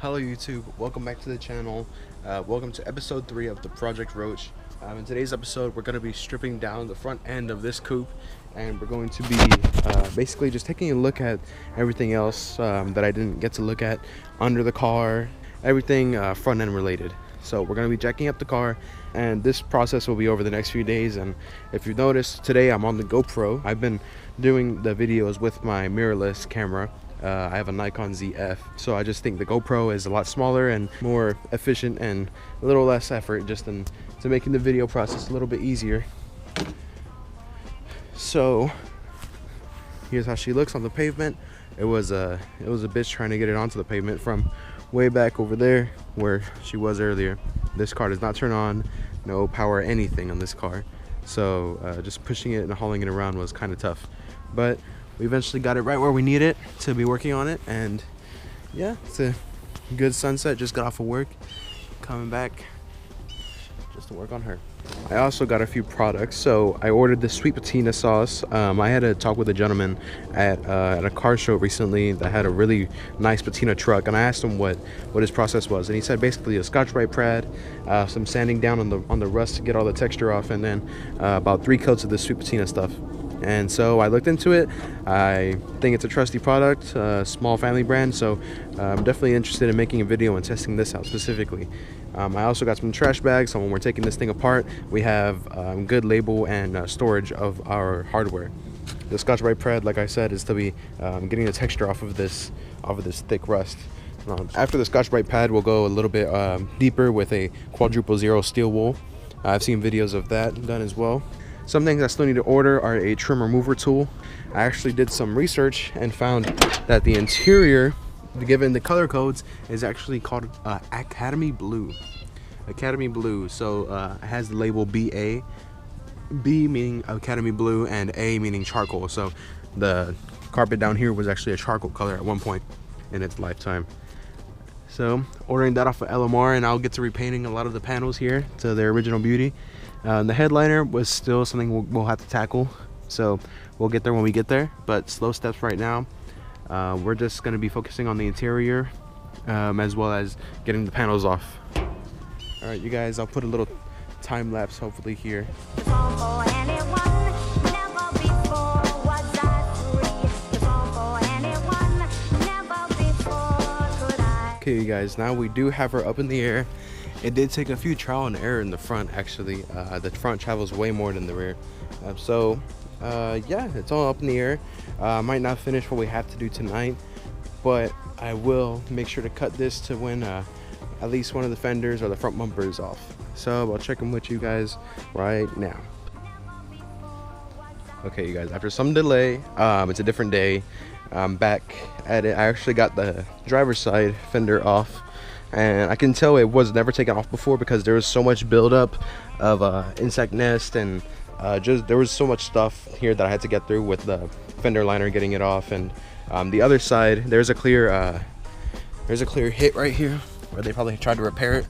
Hello YouTube, welcome back to the channel. Welcome to episode 3 of the Project Roach. In today's episode we're going to be stripping down the front end of this coupe, and we're going to be basically just taking a look at everything else that I didn't get to look at under the car, everything front end related. So we're going to be jacking up the car, and this process will be over the next few days. And if you've noticed, today I'm on the GoPro. I've been doing the videos with my mirrorless camera. I have a Nikon ZF, so I just think the GoPro is a lot smaller and more efficient and a little less effort just to making the video process a little bit easier. So here's how she looks on the pavement. It was a bitch trying to get it onto the pavement from way back over there where she was earlier. This car does not turn on, no power, anything on this car, so just pushing it and hauling it around was kind of tough, but we eventually got it right where we need it to be working on it. And yeah, it's a good sunset. Just got off of work, coming back just to work on her. I also got a few products. So I ordered the Sweet Patina sauce. I had a talk with a gentleman at a car show recently that had a really nice patina truck, and I asked him what his process was, and he said basically a Scotch-Brite pad, some sanding down on the rust to get all the texture off, and then about 3 coats of the Sweet Patina stuff. And so I looked into it. I think it's a trusty product, small family brand, so I'm definitely interested in making a video and testing this out specifically. I also got some trash bags, so when we're taking this thing apart, we have good label and storage of our hardware. The Scotch-Brite pad, like I said, is to be getting the texture off of this thick rust. After the Scotch-Brite pad, we'll go a little bit deeper with a quadruple zero steel wool. I've seen videos of that done as well. Some things I still need to order are a trim remover tool. I actually did some research and found that the interior, given the color codes, is actually called Academy Blue. Academy Blue. So it has the label BA. B meaning Academy Blue and A meaning charcoal. So the carpet down here was actually a charcoal color at one point in its lifetime. So ordering that off of LMR, and I'll get to repainting a lot of the panels here to their original beauty. The headliner was still something we'll have to tackle, so we'll get there when we get there, but slow steps right now. We're just going to be focusing on the interior as well as getting the panels off. Alright you guys, I'll put a little time lapse hopefully here. Okay you guys, now we do have her up in the air. It did take a few trial and error in the front actually. The front travels way more than the rear. Yeah, it's all up in the air. Might not finish what we have to do tonight, but I will make sure to cut this to when at least one of the fenders or the front bumper is off. So I'll check them with you guys right now. Okay you guys, after some delay, it's a different day. I'm back at it. I actually got the driver's side fender off, and I can tell it was never taken off before because there was so much buildup of insect nest, and just there was so much stuff here that I had to get through with the fender liner getting it off. And the other side, there's a clear hit right here where they probably tried to repair it,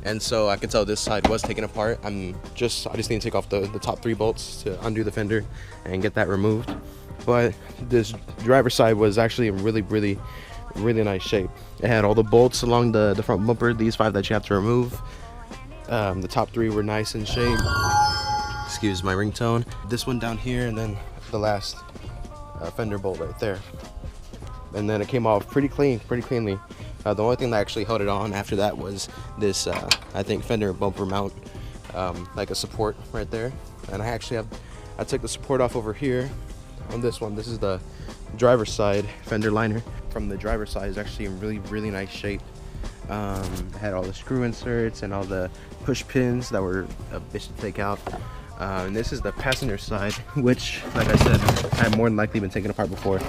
and so I could tell this side was taken apart. I just need to take off the top 3 bolts to undo the fender and get that removed. But this driver's side was actually in really nice shape. It had all the bolts along the front bumper, these 5 that you have to remove. The top 3 were nice in shape. Excuse my ringtone. This one down here, and then the last fender bolt right there. And then it came off pretty cleanly. The only thing that actually held it on after that was this I think fender bumper mount, like a support right there. And I took the support off over here on this one. This is the driver's side fender liner. From the driver's side is actually in really nice shape. It had all the screw inserts and all the push pins that were a bitch to take out. And this is the passenger side, which, like I said, had more than likely been taken apart before.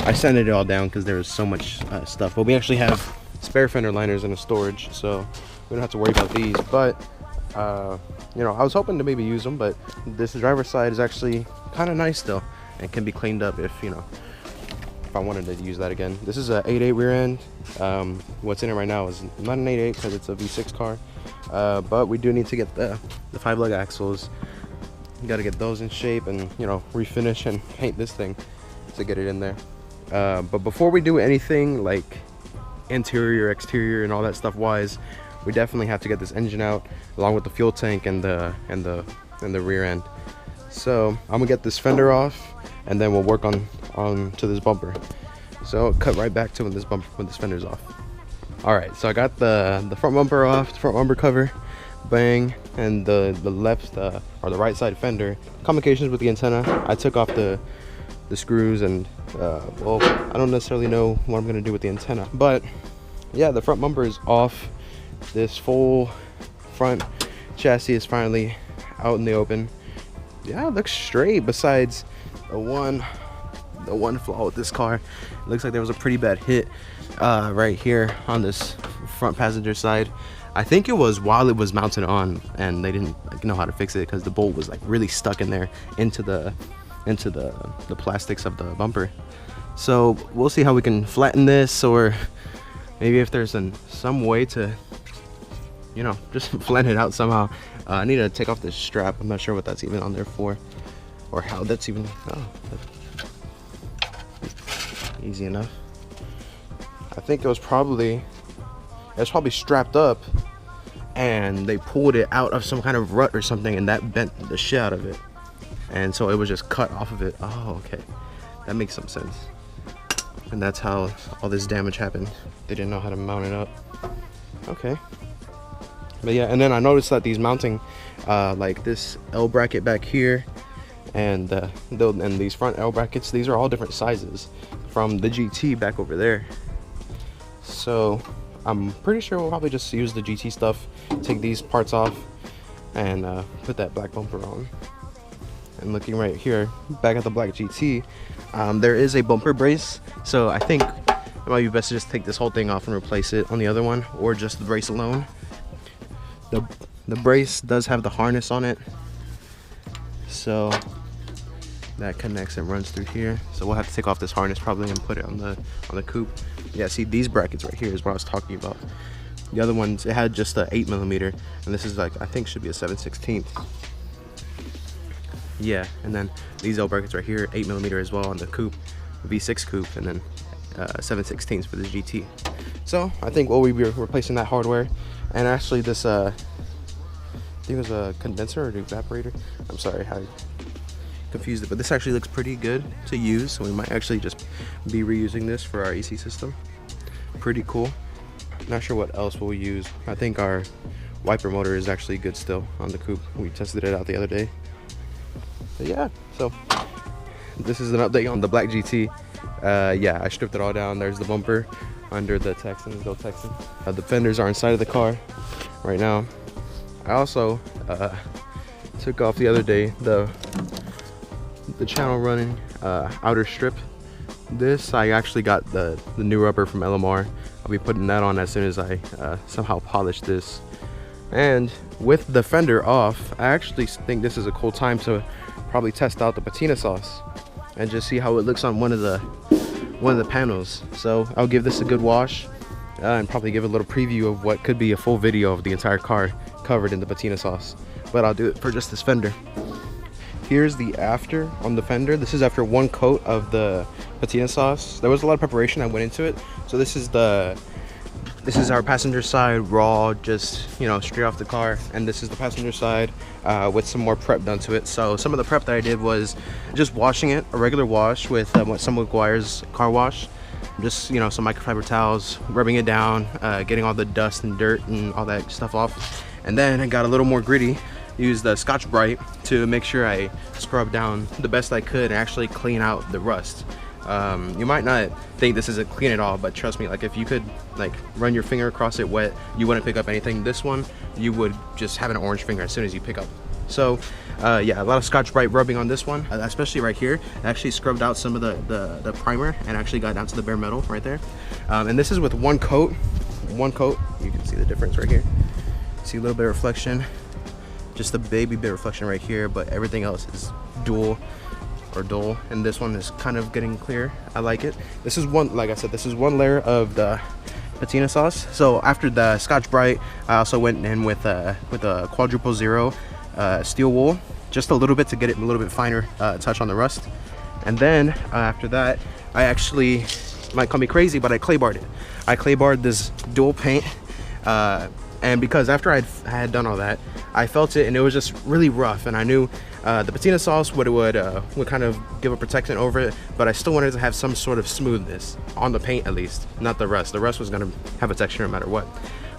I sanded it all down because there was so much stuff. But we actually have spare fender liners in the storage, so we don't have to worry about these. But you know, I was hoping to maybe use them, but this driver's side is actually kind of nice still and can be cleaned up if I wanted to use that again. This is a 8.8 rear end. What's in it right now is not an 8.8 because it's a V6 car, but we do need to get the 5-lug axles. You got to get those in shape and, you know, refinish and paint this thing to get it in there. But before we do anything like interior, exterior, and all that stuff wise, we definitely have to get this engine out along with the fuel tank and the rear end. So I'm gonna get this fender off, and then we'll work on to this bumper. So I'll cut right back to when this fender's off. All right, so I got the front bumper off, the front bumper cover, bang, and the left or the right side fender. Complications with the antenna. I took off the screws, and well, I don't necessarily know what I'm gonna do with the antenna, but yeah, the front bumper is off. This full front chassis is finally out in the open. Yeah, it looks straight, besides the one flaw with this car. It looks like there was a pretty bad hit right here on this front passenger side. I think it was while it was mounted on, and they didn't know how to fix it because the bolt was like really stuck in there into the plastics of the bumper. So we'll see how we can flatten this, or maybe if there's some way to, you know, just flatten it out somehow. I need to take off this strap. I'm not sure what that's even on there for, or how that's even. Oh, easy enough. I think it was probably strapped up, and they pulled it out of some kind of rut or something, and that bent the shit out of it, and so it was just cut off of it. Oh, okay, that makes some sense. And that's how all this damage happened. They didn't know how to mount it up. Okay. But yeah, and then I noticed that these mounting, like this L bracket back here, and these front L brackets, these are all different sizes from the GT back over there. So I'm pretty sure we'll probably just use the GT stuff, take these parts off, and put that black bumper on. And looking right here, back at the black GT, there is a bumper brace. So I think it might be best to just take this whole thing off and replace it on the other one, or just the brace alone. The brace does have the harness on it, so that connects and runs through here. So we'll have to take off this harness probably and put it on the coupe. Yeah, see, these brackets right here is what I was talking about. The other ones, it had just a 8mm, and this is like, I think should be a 7/16. Yeah, and then these L brackets right here, 8mm as well on the coupe, V6 coupe, and then 7/16 for the GT. So I think we'll be replacing that hardware. And actually this, I think it was a condenser or an evaporator. I'm sorry, I confused it, but this actually looks pretty good to use. So we might actually just be reusing this for our AC system. Pretty cool. Not sure what else we'll use. I think our wiper motor is actually good still on the coupe. We tested it out the other day. But yeah, so this is an update on the black GT. Yeah, I stripped it all down. There's the bumper under the Texan, Go Texan. The fenders are inside of the car right now. I also took off the other day the channel running outer strip. This, I actually got the new rubber from LMR. I'll be putting that on as soon as I somehow polish this. And with the fender off, I actually think this is a cool time to probably test out the patina sauce and just see how it looks on one of the panels. So I'll give this a good wash and probably give a little preview of what could be a full video of the entire car covered in the patina sauce, but I'll do it for just this fender. Here's the after on the fender. This is after one coat of the patina sauce. There was a lot of preparation that went into it. So this is our passenger side raw, just, you know, straight off the car, and this is the passenger side with some more prep done to it. So some of the prep that I did was just washing it, a regular wash with some McGuire's car wash, just, you know, some microfiber towels, rubbing it down, getting all the dust and dirt and all that stuff off. And then I got a little more gritty, used the Scotch Brite to make sure I scrub down the best I could and actually clean out the rust. You might not think this isn't clean at all, but trust me, like if you could like run your finger across it wet, you wouldn't pick up anything. This one, you would just have an orange finger as soon as you pick up. So yeah, a lot of Scotch Brite rubbing on this one, especially right here. I actually scrubbed out some of the primer and actually got down to the bare metal right there. And this is with one coat. You can see the difference right here. See a little bit of reflection, just a baby bit of reflection right here, but everything else is dual, and this one is kind of getting clear. I like it. This is one, like I said, this is one layer of the patina sauce. So after the Scotch Brite, I also went in with a quadruple zero steel wool, just a little bit to get it a little bit finer touch on the rust. And then after that, I actually might call me crazy, but I clay barred it. I clay barred this dual paint, and because after I had done all that, I felt it and it was just really rough, and I knew the patina sauce would kind of give a protection over it, but I still wanted to have some sort of smoothness on the paint, at least, not the rust. The rust was gonna have a texture no matter what,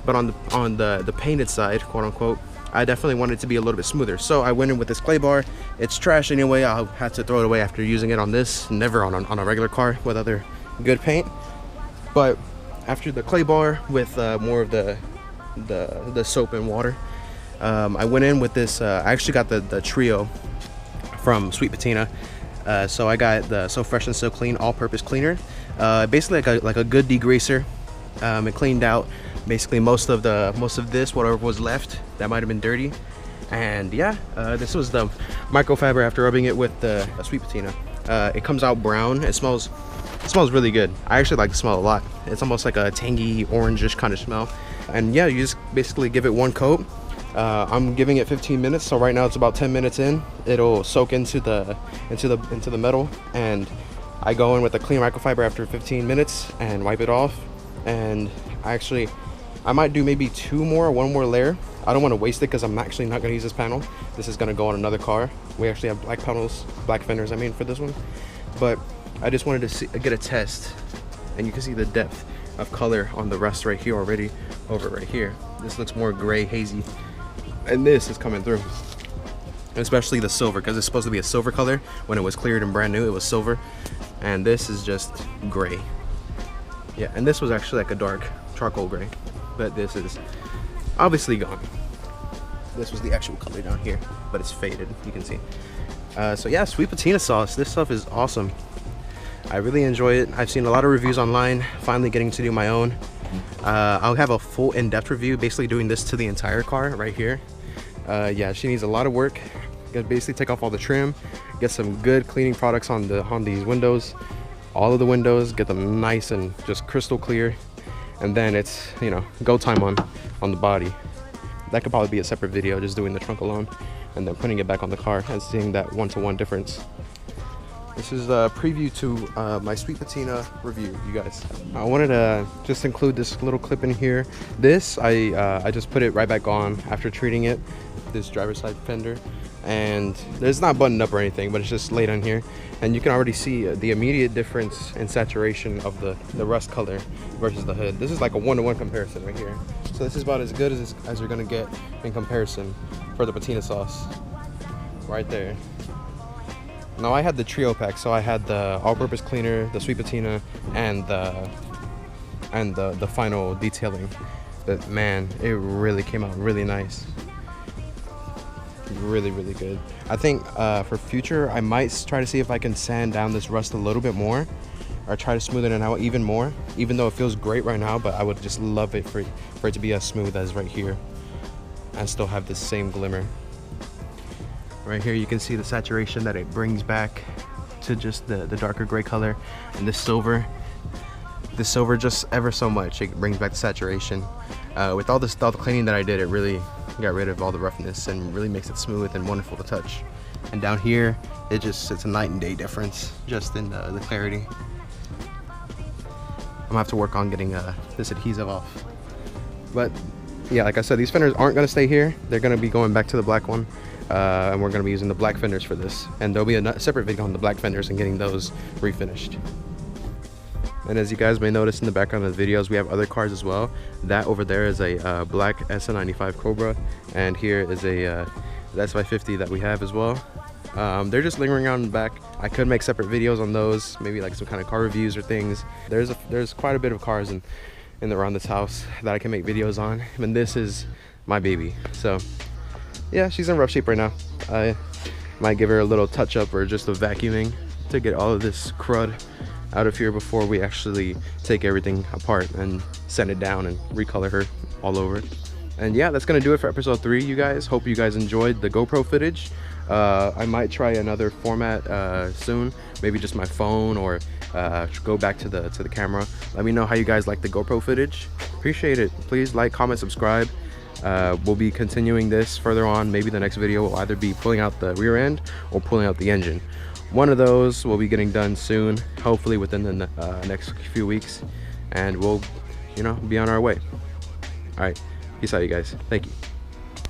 but on the painted side, quote unquote, I definitely wanted it to be a little bit smoother. So I went in with this clay bar. It's trash anyway. I'll have to throw it away after using it on this, never on a regular car with other good paint. But after the clay bar with more of the soap and water, I went in with this. I actually got the trio from Sweet Patina. So I got the So Fresh and So Clean all-purpose cleaner. Basically like a good degreaser. It cleaned out basically most of this, whatever was left that might have been dirty. And yeah, this was the microfiber after rubbing it with the Sweet Patina. It comes out brown. It smells really good. I actually like the smell a lot. It's almost like a tangy orangish kind of smell. And yeah, you just basically give it one coat. I'm giving it 15 minutes, so right now it's about 10 minutes in. It'll soak into the metal, and I go in with a clean microfiber after 15 minutes and wipe it off. And I might do maybe one more layer. I don't want to waste it because I'm actually not going to use this panel. This is going to go on another car. We actually have black fenders, for this one. But I just wanted to get a test, and you can see the depth of color on the rust right here already over right here. This looks more gray, hazy, and this is coming through, especially the silver, because it's supposed to be a silver color. When it was cleared and brand new, it was silver, and this is just gray. Yeah, and this was actually like a dark charcoal gray, but this is obviously gone. This was the actual color down here, but it's faded, you can see. So yeah, Sweet Patina sauce, this stuff is awesome. I really enjoy it. I've seen a lot of reviews online, finally getting to do my own. I'll have a full in-depth review, basically doing this to the entire car right here. Yeah, she needs a lot of work. Gotta basically take off all the trim, get some good cleaning products on these windows, all of the windows, get them nice and just crystal clear, and then it's, go time on the body. That could probably be a separate video, just doing the trunk alone and then putting it back on the car and seeing that one-to-one difference. This is a preview to my Sweet Patina review, you guys. I wanted to just include this little clip in here. This, I just put it right back on after treating it, this driver's side fender. And it's not buttoned up or anything, but it's just laid on here. And you can already see the immediate difference in saturation of the rust color versus the hood. This is like a one-to-one comparison right here. So this is about as good as you're gonna get in comparison for the patina sauce. Right there. Now I had the trio pack, so I had the all-purpose cleaner, the Sweet Patina, and the final detailing. But man, it really came out really nice. Really good. I think for future I might try to see if I can sand down this rust a little bit more, or try to smoothen it out even more, even though it feels great right now. But I would just love it for it to be as smooth as right here and still have this same glimmer. Right here you can see the saturation that it brings back to just the darker gray color, and the silver just ever so much, it brings back the saturation. With all the cleaning that I did, it really got rid of all the roughness and really makes it smooth and wonderful to touch. And down here, it's a night and day difference just in the clarity. I'm gonna have to work on getting this adhesive off. But yeah, like I said, these fenders aren't gonna stay here. They're gonna be going back to the black one. And we're gonna be using the black fenders for this. And there'll be a separate video on the black fenders and getting those refinished. And as you guys may notice in the background of the videos, we have other cars as well. That over there is a black SN95 Cobra, and here is a the S550 that we have as well. They're just lingering around in the back. I could make separate videos on those, maybe like some kind of car reviews or things. There's quite a bit of cars around this house that I can make videos on, and this is my baby. So yeah, she's in rough shape right now. I might give her a little touch up or just a vacuuming to get all of this crud out of here before we actually take everything apart and sand it down and recolor her all over. And yeah, that's gonna do it for episode 3, you guys. Hope you guys enjoyed the GoPro footage. I might try another format soon, maybe just my phone, or go back to the camera. Let me know how you guys like the GoPro footage. Appreciate it. Please like, comment, subscribe. We'll be continuing this further on. Maybe the next video will either be pulling out the rear end or pulling out the engine, one of those will be getting done soon, hopefully within the next few weeks, and we'll, you know, be on our way. All right, peace out, you guys. Thank you.